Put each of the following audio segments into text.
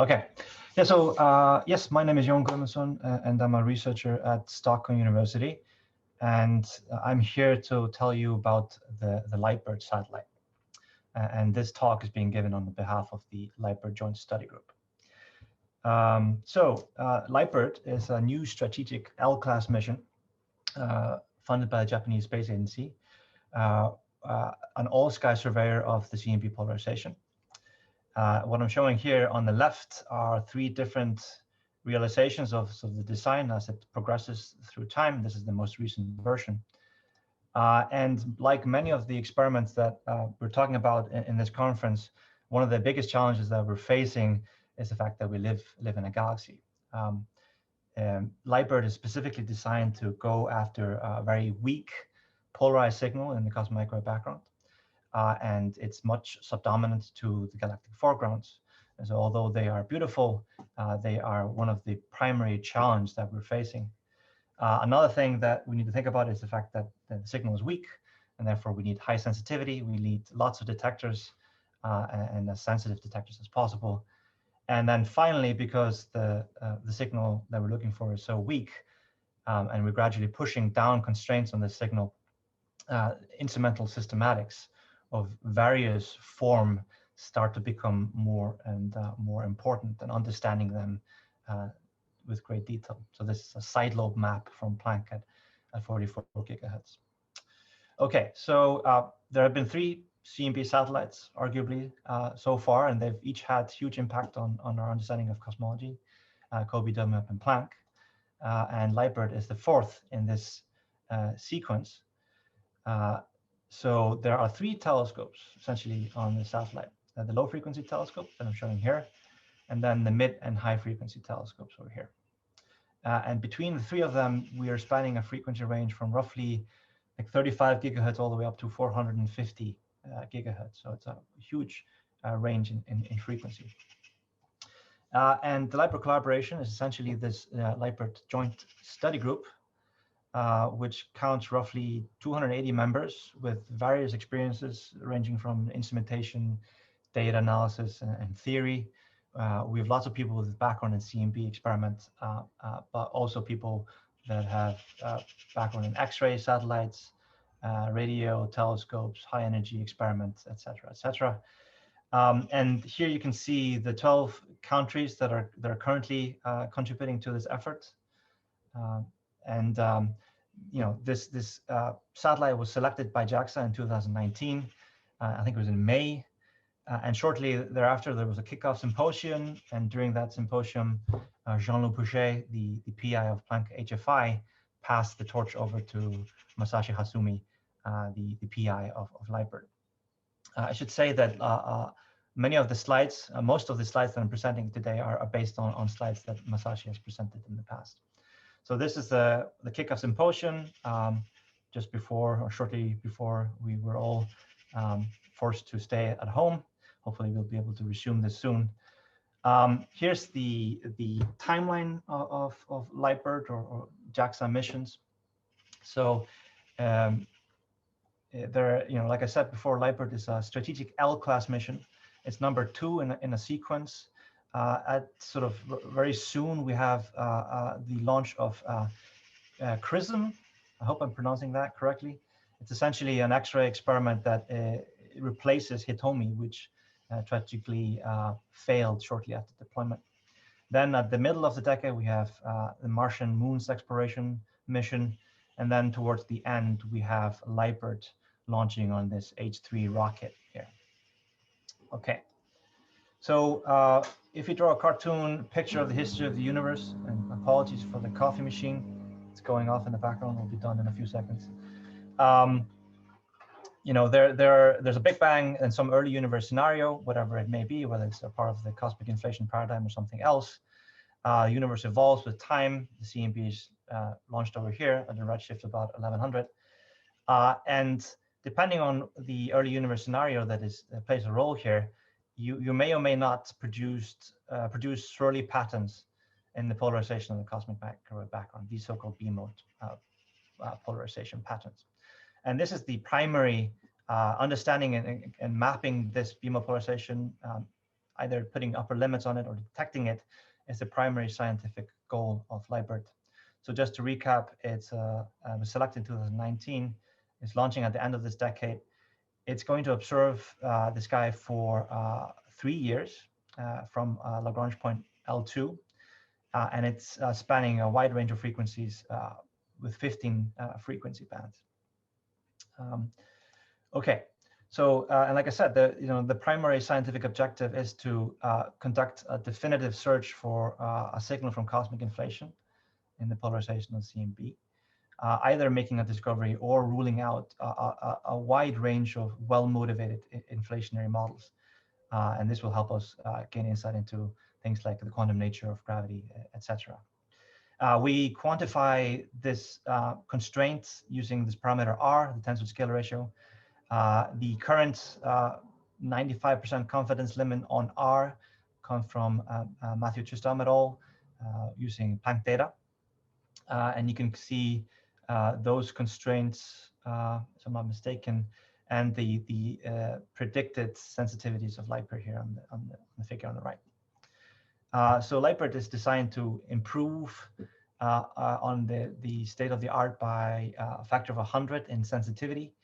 Okay. Yeah, so yes, my name is Jon Gudmundsson, and I'm a researcher at Stockholm University. And I'm here to tell you about the LiteBIRD satellite. And this talk is being given on behalf of the LiteBIRD Joint Study Group. LiteBIRD is a new strategic L-class mission funded by the Japanese Space Agency, an all-sky surveyor of the CMB polarization. What I'm showing here on the left are three different realizations of the design as it progresses through time. This is the most recent version. And like many of the experiments that we're talking about in this conference, one of the biggest challenges that we're facing is the fact that we live in a galaxy. LiteBIRD is specifically designed to go after a very weak polarized signal in the cosmic microwave background. And it's much subdominant to the galactic foregrounds. And so although they are beautiful, they are one of the primary challenges that we're facing. Another thing that we need to think about is the fact that the signal is weak, and therefore we need high sensitivity. We need lots of detectors and as sensitive detectors as possible. And then finally, because the signal that we're looking for is so weak, and we're gradually pushing down constraints on the signal, instrumental systematics of various form start to become more and more important, and understanding them with great detail. So this is a side lobe map from Planck at 44 gigahertz. Okay, so there have been three CMB satellites, arguably, so far, and they've each had huge impact on our understanding of cosmology, COBE, WMAP, and Planck. And LiteBIRD is the fourth in this sequence. So there are three telescopes essentially on the satellite. The low frequency telescope that I'm showing here, and then the mid and high frequency telescopes over here. And between the three of them, we are spanning a frequency range from roughly like 35 gigahertz all the way up to 450 gigahertz. So it's a huge range in frequency. And the LiteBIRD collaboration is essentially this LiteBIRD Joint Study Group, which counts roughly 280 members with various experiences ranging from instrumentation, data analysis, and theory. We have lots of people with background in CMB experiments, but also people that have background in X-ray satellites, radio, telescopes, high energy experiments, et cetera, et cetera. And here you can see the 12 countries that are currently contributing to this effort. You know, this satellite was selected by JAXA in 2019. I think it was in May. And shortly thereafter, there was a Kickoff symposium. And during that symposium, Jean-Luc Pouget, the PI of Planck HFI, passed the torch over to Masashi Hasumi, the PI of LiteBIRD. I should say that many of the slides, most of the slides that I'm presenting today are based on slides that Masashi has presented in the past. So this is the Kickoff symposium, just before or shortly before we were all forced to stay at home. Hopefully we'll be able to resume this soon. Here's the timeline of LiteBIRD or JAXA missions. So there, you know, like I said before, LiteBIRD is a strategic L-class mission. It's number 2 in a sequence. At sort of very soon, we have the launch of CRISM. I hope I'm pronouncing that correctly. It's essentially an X-ray experiment that replaces Hitomi, which tragically failed shortly after deployment. Then at the middle of the decade, we have the Martian Moon's exploration mission. And then towards the end, we have LiteBIRD launching on this H3 rocket here. Okay. So if you draw a cartoon picture of the history of the universe, and apologies for the coffee machine, it's going off in the background, will be done in a few seconds. You know, there's a Big Bang and some early universe scenario, whatever it may be, whether it's a part of the cosmic inflation paradigm or something else. The universe evolves with time. The CMB is launched over here at a redshift about 1100. And depending on the early universe scenario that plays a role here, you may or may not produce swirly patterns in the polarization of the cosmic microwave background, these so-called B-mode polarization patterns. And this is the primary understanding and mapping this B-mode polarization either putting upper limits on it or detecting it is the primary scientific goal of LiteBIRD. So just to recap, it was selected in 2019. It's launching at the end of this decade. It's going to observe the sky for 3 years from Lagrange point L2, and it's spanning a wide range of frequencies with 15 frequency bands. Okay, so and like I said, the primary scientific objective is to conduct a definitive search for a signal from cosmic inflation in the polarization of CMB, either making a discovery or ruling out a wide range of well-motivated inflationary models. And this will help us gain insight into things like the quantum nature of gravity, etc. We quantify this constraint using this parameter R, the tensor scalar ratio. The current 95% confidence limit on R comes from Matthew Chisholm et al. Using Planck data. And you can see those constraints, if I'm not mistaken, and the predicted sensitivities of LiteBIRD here on the figure on the right. So LiteBIRD is designed to improve on the state of the art by a factor of 100 in sensitivity.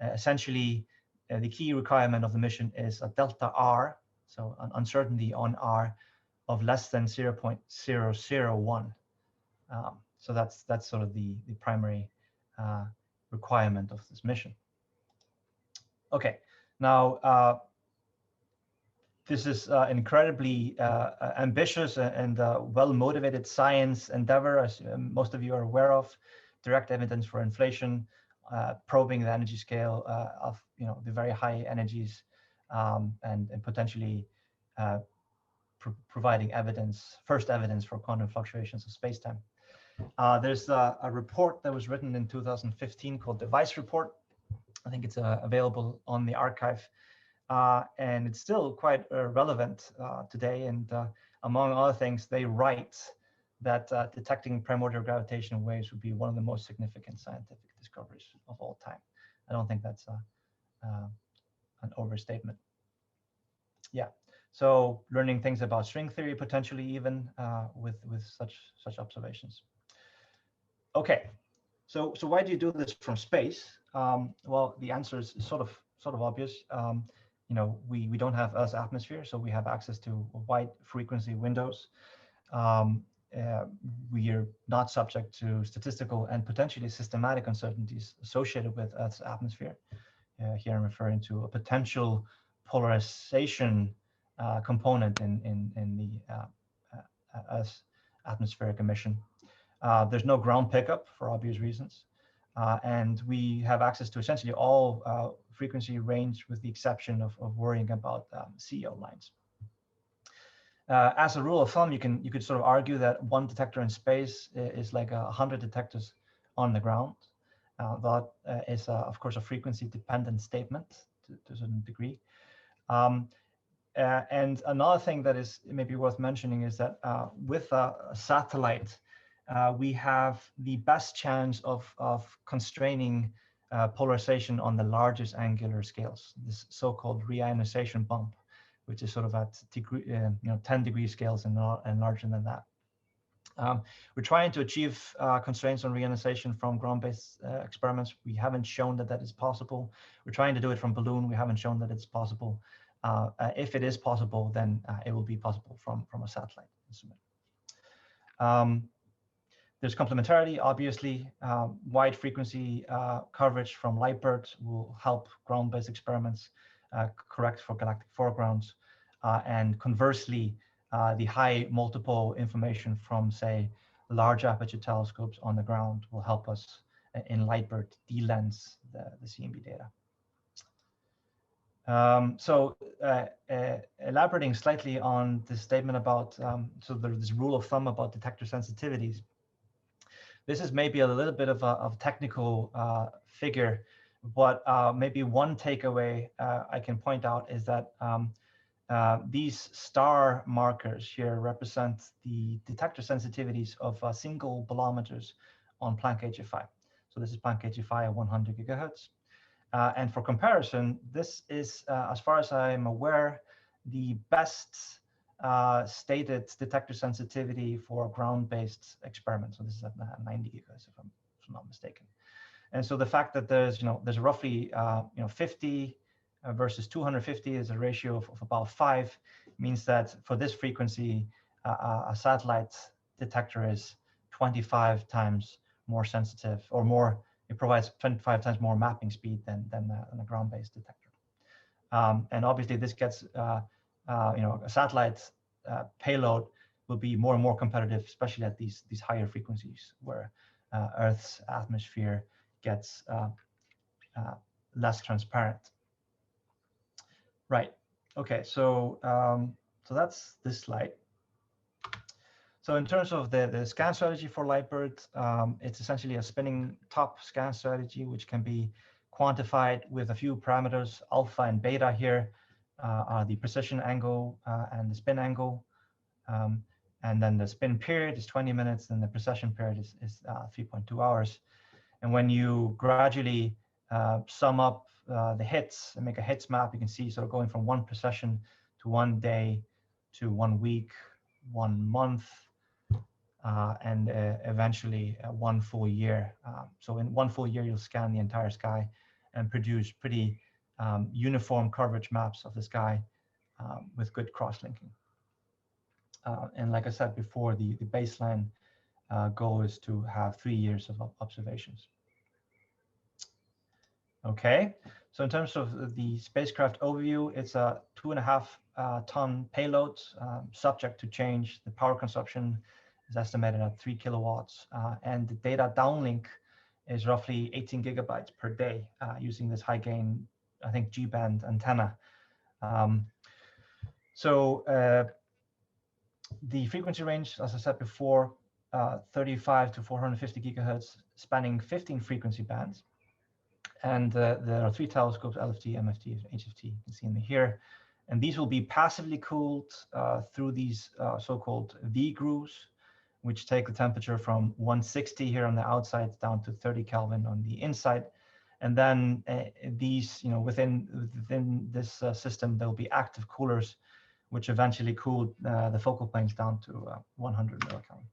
Essentially, the key requirement of the mission is a delta R, so an uncertainty on R of less than 0.001. So that's sort of the primary requirement of this mission. Okay, now this is incredibly ambitious and well-motivated science endeavor, as most of you are aware of. Direct evidence for inflation, probing the energy scale of the very high energies, and potentially providing first evidence for quantum fluctuations of spacetime. There's a report that was written in 2015 called the Weiss Report. I think it's available on the archive, and it's still quite relevant today. And among other things, they write that detecting primordial gravitational waves would be one of the most significant scientific discoveries of all time. I don't think that's an overstatement. Yeah. So learning things about string theory, potentially even with such observations. Okay, so why do you do this from space? Well, the answer is sort of obvious. We don't have Earth's atmosphere, so we have access to wide frequency windows. We are not subject to statistical and potentially systematic uncertainties associated with Earth's atmosphere. Here I'm referring to a potential polarization component in the Earth's atmospheric emission. There's no ground pickup for obvious reasons. And we have access to essentially all frequency range with the exception of worrying about CO lines. As a rule of thumb, you could sort of argue that one detector in space is like 100 detectors on the ground. That is, of course, a frequency-dependent statement to a certain degree. And another thing that is maybe worth mentioning is that with a satellite, we have the best chance of constraining polarization on the largest angular scales, this so-called reionization bump, which is sort of at 10-degree scales and larger than that. We're trying to achieve constraints on reionization from ground-based experiments. We haven't shown that is possible. We're trying to do it from balloon. We haven't shown that it's possible. If it is possible, then it will be possible from a satellite instrument. There's complementarity, obviously. Wide frequency coverage from LiteBIRD will help ground-based experiments correct for galactic foregrounds. And conversely, the high multiple information from, say, large aperture telescopes on the ground will help us in LiteBIRD de-lens the CMB data. Elaborating slightly on the statement about, so there's this rule of thumb about detector sensitivities. This is maybe a little bit of a technical figure, but maybe one takeaway I can point out is that these star markers here represent the detector sensitivities of single bolometers on Planck HFI. So this is Planck HFI at 100 gigahertz. And for comparison, this is, as far as I'm aware, the best stated detector sensitivity for ground-based experiments. So this is at 90 gigahertz, if I'm not mistaken. And so the fact that there's roughly 50 versus 250 is a ratio of about 5 means that for this frequency, a satellite detector is 25 times more sensitive, or more. It provides 25 times more mapping speed than a ground-based detector. And obviously, this gets a satellite payload will be more and more competitive, especially at these higher frequencies where Earth's atmosphere gets less transparent. Right. Okay. So so that's this slide. So in terms of the scan strategy for LiteBIRD, it's essentially a spinning top scan strategy, which can be quantified with a few parameters. Alpha and beta here are the precision angle and the spin angle. And then the spin period is 20 minutes, and the precession period is 3.2 hours. And when you gradually sum up the hits and make a hits map, you can see sort of going from one precession to 1 day to 1 week, 1 month, and eventually 1 full year. So in 1 full year, you'll scan the entire sky and produce pretty uniform coverage maps of the sky with good cross-linking. And like I said before, the baseline goal is to have 3 years of observations. Okay, so in terms of the spacecraft overview, it's a 2.5 ton payload, subject to change. The power consumption is estimated at 3 kilowatts, and the data downlink is roughly 18 gigabytes per day using this high gain, I think, G-band antenna. The frequency range, as I said before, 35 to 450 gigahertz, spanning 15 frequency bands. And there are 3 telescopes, LFT, MFT, HFT, you can see them here. And these will be passively cooled through these so-called V grooves, which take the temperature from 160 here on the outside down to 30 Kelvin on the inside. And then these, within this system, there will be active coolers, which eventually cool the focal planes down to 100 millikelvin.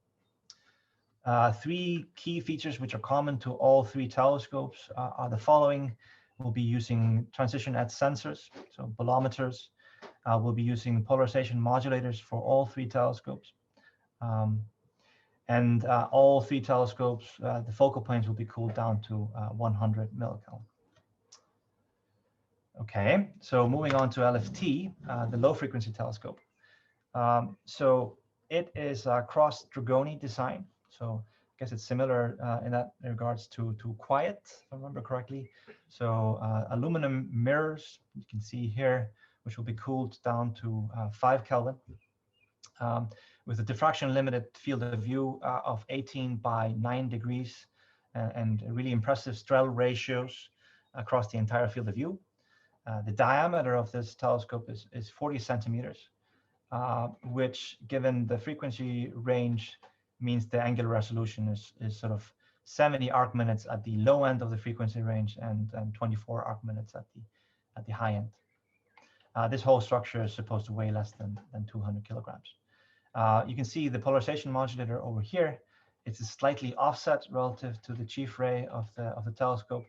3 key features which are common to all 3 telescopes are the following. We'll be using transition edge sensors, so bolometers. We'll be using polarization modulators for all 3 telescopes. And all 3 telescopes, the focal planes will be cooled down to 100 millikelvin. Okay, so moving on to LFT, the low frequency telescope. So it is a cross-Dragoni design. So I guess it's similar in that regards to Quiet, if I remember correctly. So aluminum mirrors, you can see here, which will be cooled down to 5 Kelvin. With a diffraction limited field of view of 18 by 9 degrees and really impressive Strel ratios across the entire field of view. The diameter of this telescope is 40 centimeters, which, given the frequency range, means the angular resolution is sort of 70 arc minutes at the low end of the frequency range and 24 arc minutes at the high end. This whole structure is supposed to weigh less than 200 kilograms. You can see the polarization modulator over here. It's slightly offset relative to the chief ray of the telescope,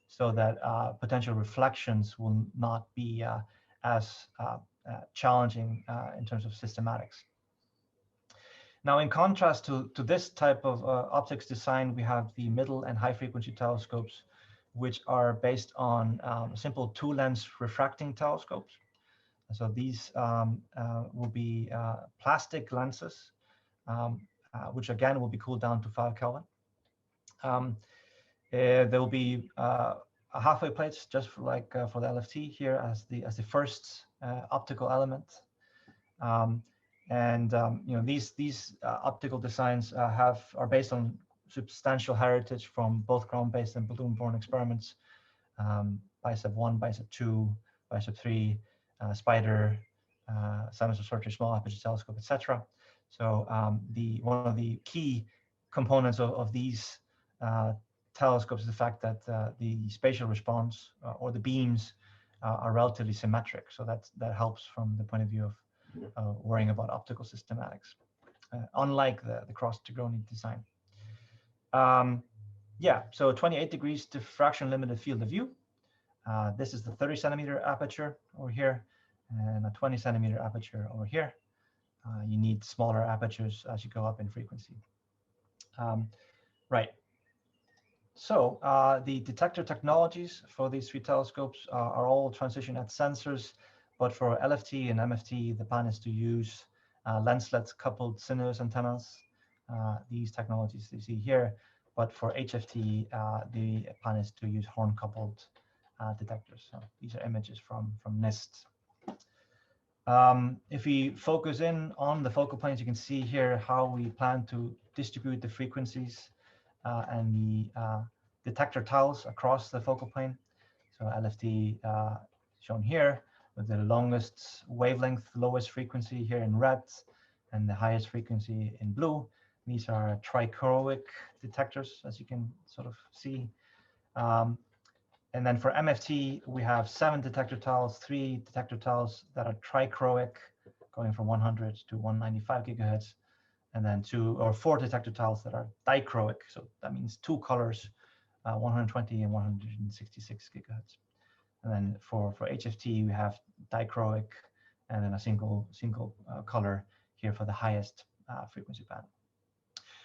so that potential reflections will not be as challenging in terms of systematics. Now, in contrast to this type of optics design, we have the middle and high frequency telescopes, which are based on simple 2-lens refracting telescopes. So these will be plastic lenses, which again will be cooled down to 5 Kelvin. There will be halfway plates, just for the LFT here as the first optical element. These optical designs are based on substantial heritage from both ground-based and balloon-borne experiments, BICEP 1, BICEP 2, BICEP 3, Spider, Simons Observatory Small Aperture Telescope, etc. So one of the key components of these telescopes is the fact that the spatial response or the beams are relatively symmetric. So that helps from the point of view of worrying about optical systematics, unlike the cross-Tigroni design. Yeah, so 28 degrees diffraction limited field of view. This is the 30 centimeter aperture over here, and a 20 centimeter aperture over here. You need smaller apertures as you go up in frequency. Right. So the detector technologies for these three telescopes are all transition at sensors, but for LFT and MFT, the plan is to use lenslet coupled sinuous antennas. These technologies you see here, but for HFT, the plan is to use horn coupled detectors. So these are images from NIST. If we focus in on the focal planes, you can see here how we plan to distribute the frequencies and the detector tiles across the focal plane. So LFT shown here with the longest wavelength, lowest frequency here in red, and the highest frequency in blue. These are trichroic detectors, as you can sort of see. And then for MFT, we have 7 detector tiles, 3 detector tiles that are trichroic, going from 100 to 195 gigahertz, and then 2 or 4 detector tiles that are dichroic. So that means 2 colors, 120 and 166 gigahertz. And then for HFT, we have dichroic, and then a single color here for the highest frequency band.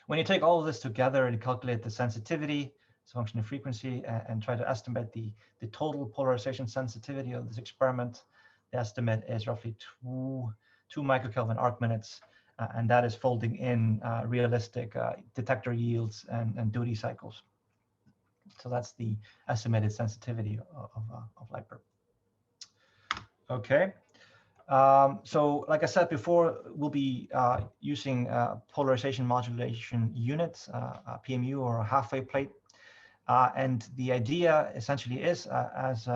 When you take all of this together and you calculate the sensitivity, as a function of frequency, and try to estimate the total polarization sensitivity of this experiment, the estimate is roughly 2 microkelvin arc minutes, and that is folding in realistic detector yields and duty cycles. So that's the estimated sensitivity of LiteBIRD. Okay. So like I said before, we'll be using polarization modulation units, a PMU or a half wave plate. And the idea essentially is, as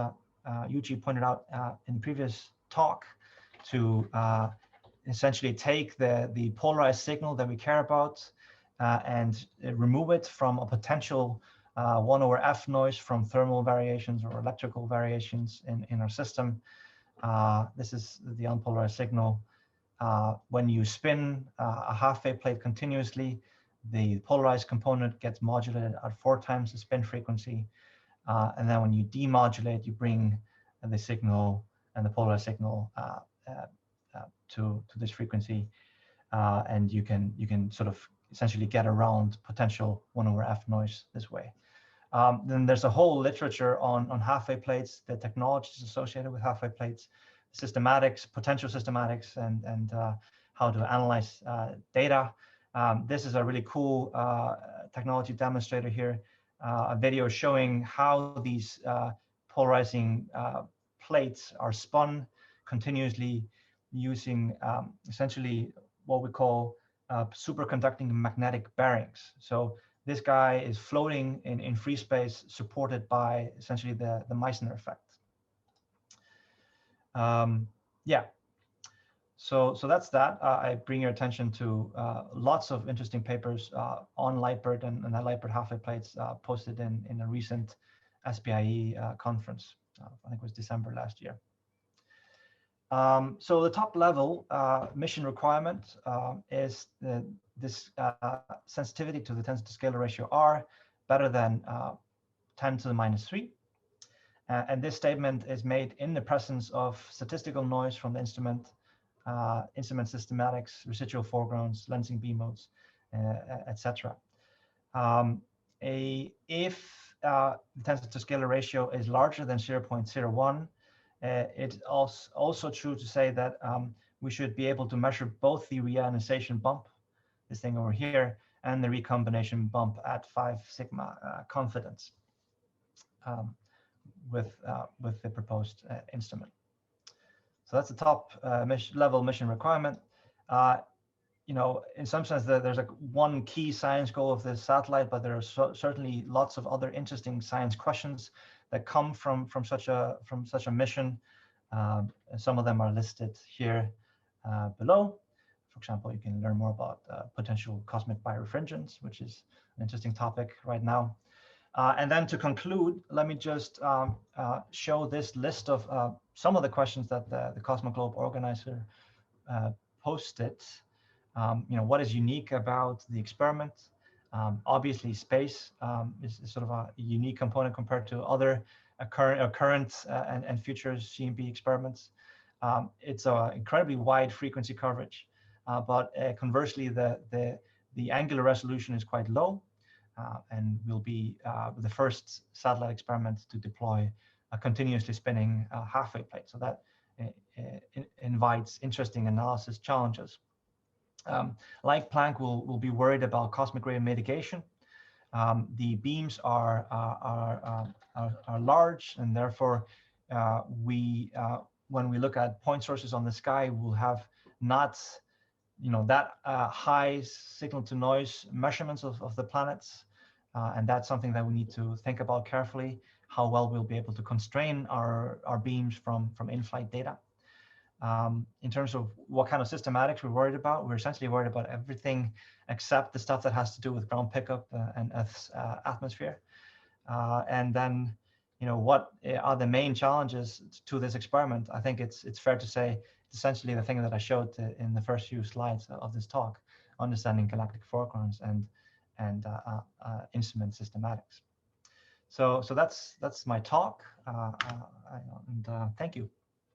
Yuji pointed out in the previous talk, to essentially take the polarized signal that we care about and remove it from a potential 1/f noise from thermal variations or electrical variations in our system. This is the unpolarized signal. When you spin a half-wave plate continuously, the polarized component gets modulated at 4 times the spin frequency. And then when you demodulate, you bring the signal and the polarized signal to this frequency. And you can sort of essentially get around potential 1/f noise this way. Then there's a whole literature on half-wave plates, the technologies associated with half-wave plates, systematics, potential systematics, and how to analyze data. This is a really cool technology demonstrator here, a video showing how these polarizing plates are spun continuously using essentially what we call superconducting magnetic bearings. So this guy is floating in free space, supported by essentially the Meissner effect. Yeah. So that's that. I bring your attention to lots of interesting papers on LiteBIRD and the LiteBIRD half-wave plates posted in a recent SPIE conference. I think it was December last year. So the top level mission requirement is this sensitivity to the tensor scalar ratio R better than 10 to the -3. And this statement is made in the presence of statistical noise from the instrument, instrument systematics, residual foregrounds, lensing B modes, etc. If the tensor to scalar ratio is larger than 0.01, it's also true to say that we should be able to measure both the reionization bump, this thing over here, and the recombination bump at 5 sigma confidence with the proposed instrument. So that's the top level mission requirement. You know, in some sense, there's like one key science goal of this satellite, but there are certainly lots of other interesting science questions that come from such a mission. Some of them are listed here below. For example, you can learn more about potential cosmic birefringence, which is an interesting topic right now. And then to conclude, let me just show this list of some of the questions that the Cosmoglobe organizer posted. What is unique about the experiment? Obviously, space is sort of a unique component compared to other current and future CMB experiments. It's an incredibly wide frequency coverage, but conversely, the angular resolution is quite low, and will be the first satellite experiment to deploy a continuously spinning half-wave plate. So that invites interesting analysis challenges. Like Planck, will be worried about cosmic ray mitigation. The beams are large, and therefore when we look at point sources on the sky, we'll have not that high signal to noise measurements of the planets, and that's something that we need to think about carefully, how well we'll be able to constrain our beams from in-flight data. In terms of what kind of systematics we're worried about, we're essentially worried about everything except the stuff that has to do with ground pickup and Earth's atmosphere. And then, what are the main challenges to this experiment? I think it's fair to say it's essentially the thing that I showed in the first few slides of this talk, understanding galactic foregrounds and instrument systematics. So that's my talk, and thank you.